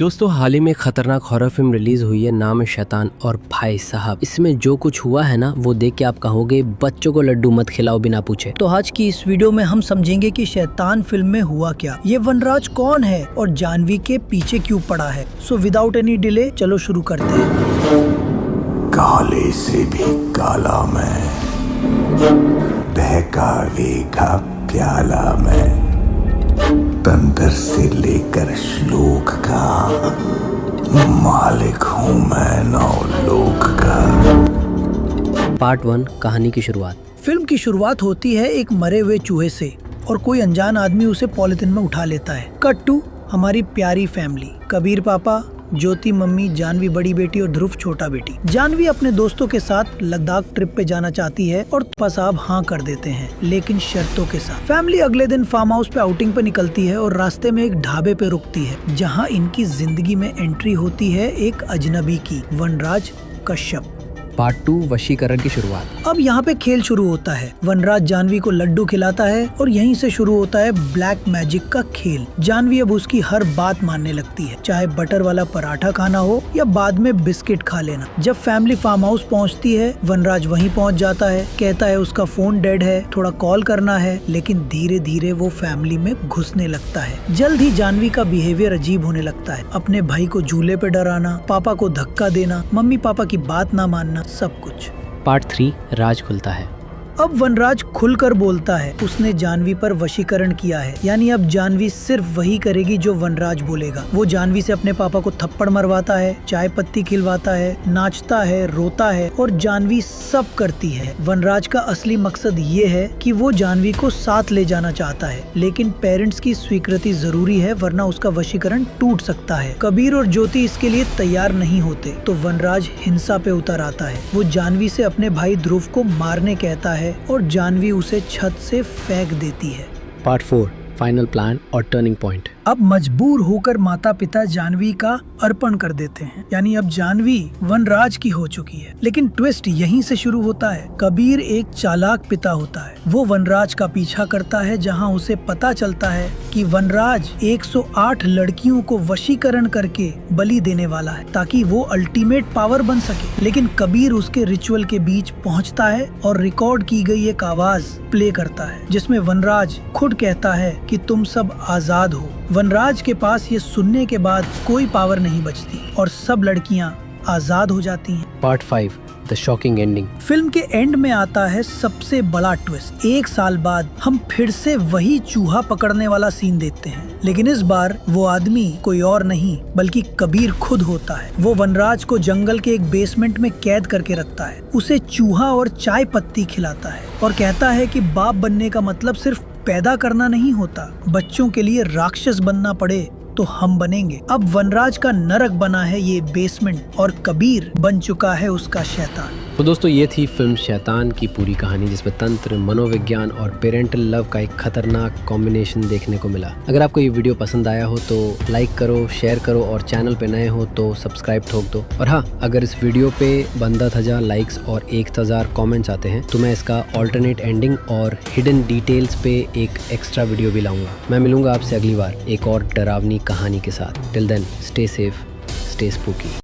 दोस्तों हाल ही में खतरनाक हॉरर फिल्म रिलीज हुई है, नाम है शैतान। और भाई साहब इसमें जो कुछ हुआ है ना, वो देख के आप कहोगे बच्चों को लड्डू मत खिलाओ बिना पूछे। तो आज की इस वीडियो में हम समझेंगे कि शैतान फिल्म में हुआ क्या, ये वनराज कौन है और जानवी के पीछे क्यों पड़ा है। सो विदाउट एनी डिले चलो शुरू करते हैं। काले से भी काला मैं, बहकावे का प्याला मैं, तंत्र से लेकर श्लोक का मालिक हूँ मैं नौ लोक का। पार्ट 1 कहानी की शुरुआत। फिल्म की शुरुआत होती है एक मरे हुए चूहे से और कोई अनजान आदमी उसे पॉलिथीन में उठा लेता है। कट टू हमारी प्यारी फैमिली, कबीर पापा, ज्योति मम्मी, जानवी बड़ी बेटी और ध्रुव छोटा बेटी। जानवी अपने दोस्तों के साथ लद्दाख ट्रिप पे जाना चाहती है और पापा साहब हाँ कर देते हैं, लेकिन शर्तों के साथ। फैमिली अगले दिन फार्म हाउस पे आउटिंग पे निकलती है और रास्ते में एक ढाबे पे रुकती है, जहाँ इनकी जिंदगी में एंट्री होती है एक अजनबी की, वनराज कश्यप। पार्ट 2 वशीकरण की शुरुआत। अब यहाँ पे खेल शुरू होता है। वनराज जानवी को लड्डू खिलाता है और यहीं से शुरू होता है ब्लैक मैजिक का खेल। जानवी अब उसकी हर बात मानने लगती है, चाहे बटर वाला पराठा खाना हो या बाद में बिस्किट खा लेना। जब फैमिली फार्म हाउस पहुँचती है, वनराज वहीं पहुँच जाता है, कहता है उसका फोन डेड है, थोड़ा कॉल करना है, लेकिन धीरे धीरे वो फैमिली में घुसने लगता है। जल्द ही जानवी का बिहेवियर अजीब होने लगता है, अपने भाई को झूले पे डराना, पापा को धक्का देना, मम्मी पापा की बात ना मानना, सब कुछ। पार्ट 3 राज खुलता है। अब वनराज खुलकर बोलता है, उसने जानवी पर वशीकरण किया है, यानी अब जानवी सिर्फ वही करेगी जो वनराज बोलेगा। वो जानवी से अपने पापा को थप्पड़ मरवाता है, चाय पत्ती खिलवाता है, नाचता है, रोता है और जानवी सब करती है। वनराज का असली मकसद ये है कि वो जानवी को साथ ले जाना चाहता है, लेकिन पेरेंट्स की स्वीकृति जरूरी है, वरना उसका वशीकरण टूट सकता है। कबीर और ज्योति इसके लिए तैयार नहीं होते, तो वनराज हिंसा पे उतर आता है। वो जानवी से अपने भाई ध्रुव को मारने कहता है और जानवी उसे छत से फेंक देती है। पार्ट 4 फाइनल प्लान और टर्निंग पॉइंट। अब मजबूर होकर माता पिता जानवी का अर्पण कर देते हैं, यानी अब जानवी वनराज की हो चुकी है। लेकिन ट्विस्ट यहीं से शुरू होता है। कबीर एक चालाक पिता होता है, वो वनराज का पीछा करता है, जहां उसे पता चलता है कि वनराज 108 लड़कियों को वशीकरण करके बलि देने वाला है, ताकि वो अल्टीमेट पावर बन सके। लेकिन कबीर उसके रिचुअल के बीच पहुंचता है और रिकॉर्ड की गई एक आवाज प्ले करता है, जिसमें वनराज खुद कहता है कि तुम सब आजाद हो। वनराज के पास ये सुनने के बाद कोई पावर नहीं बचती और सब लड़कियां आजाद हो जाती हैं। Part 5 the shocking ending. Film के एंड में आता है सबसे बड़ा ट्विस्ट। 1 साल बाद हम फिर से वही चूहा पकड़ने वाला सीन देखते हैं, लेकिन इस बार वो आदमी कोई और नहीं बल्कि कबीर खुद होता है। वो वनराज को जंगल के एक बेसमेंट में कैद करके रखता है, उसे चूहा और चाय पत्ती खिलाता है और कहता है कि बाप बनने का मतलब सिर्फ पैदा करना नहीं होता, बच्चों के लिए राक्षस बनना पड़े तो हम बनेंगे। अब वनराज का नरक बना है ये बेसमेंट और कबीर बन चुका है उसका शैतान। तो दोस्तों ये थी फिल्म शैतान की पूरी कहानी, जिसमें तंत्र, मनोविज्ञान और पेरेंटल लव का एक खतरनाक कॉम्बिनेशन देखने को मिला। अगर आपको ये वीडियो पसंद आया हो तो लाइक करो, शेयर करो और चैनल पे नए हो तो सब्सक्राइब ठोक दो। और हाँ, अगर इस वीडियो पे 15,000 लाइक्स और 1,000 कॉमेंट्स आते हैं तो मैं इसका ऑल्टरनेट एंडिंग और हिडन डिटेल्स पे एक एक्स्ट्रा वीडियो भी लाऊंगा। मैं मिलूंगा आपसे अगली बार एक और डरावनी कहानी के साथ। Till then stay safe, stay spooky.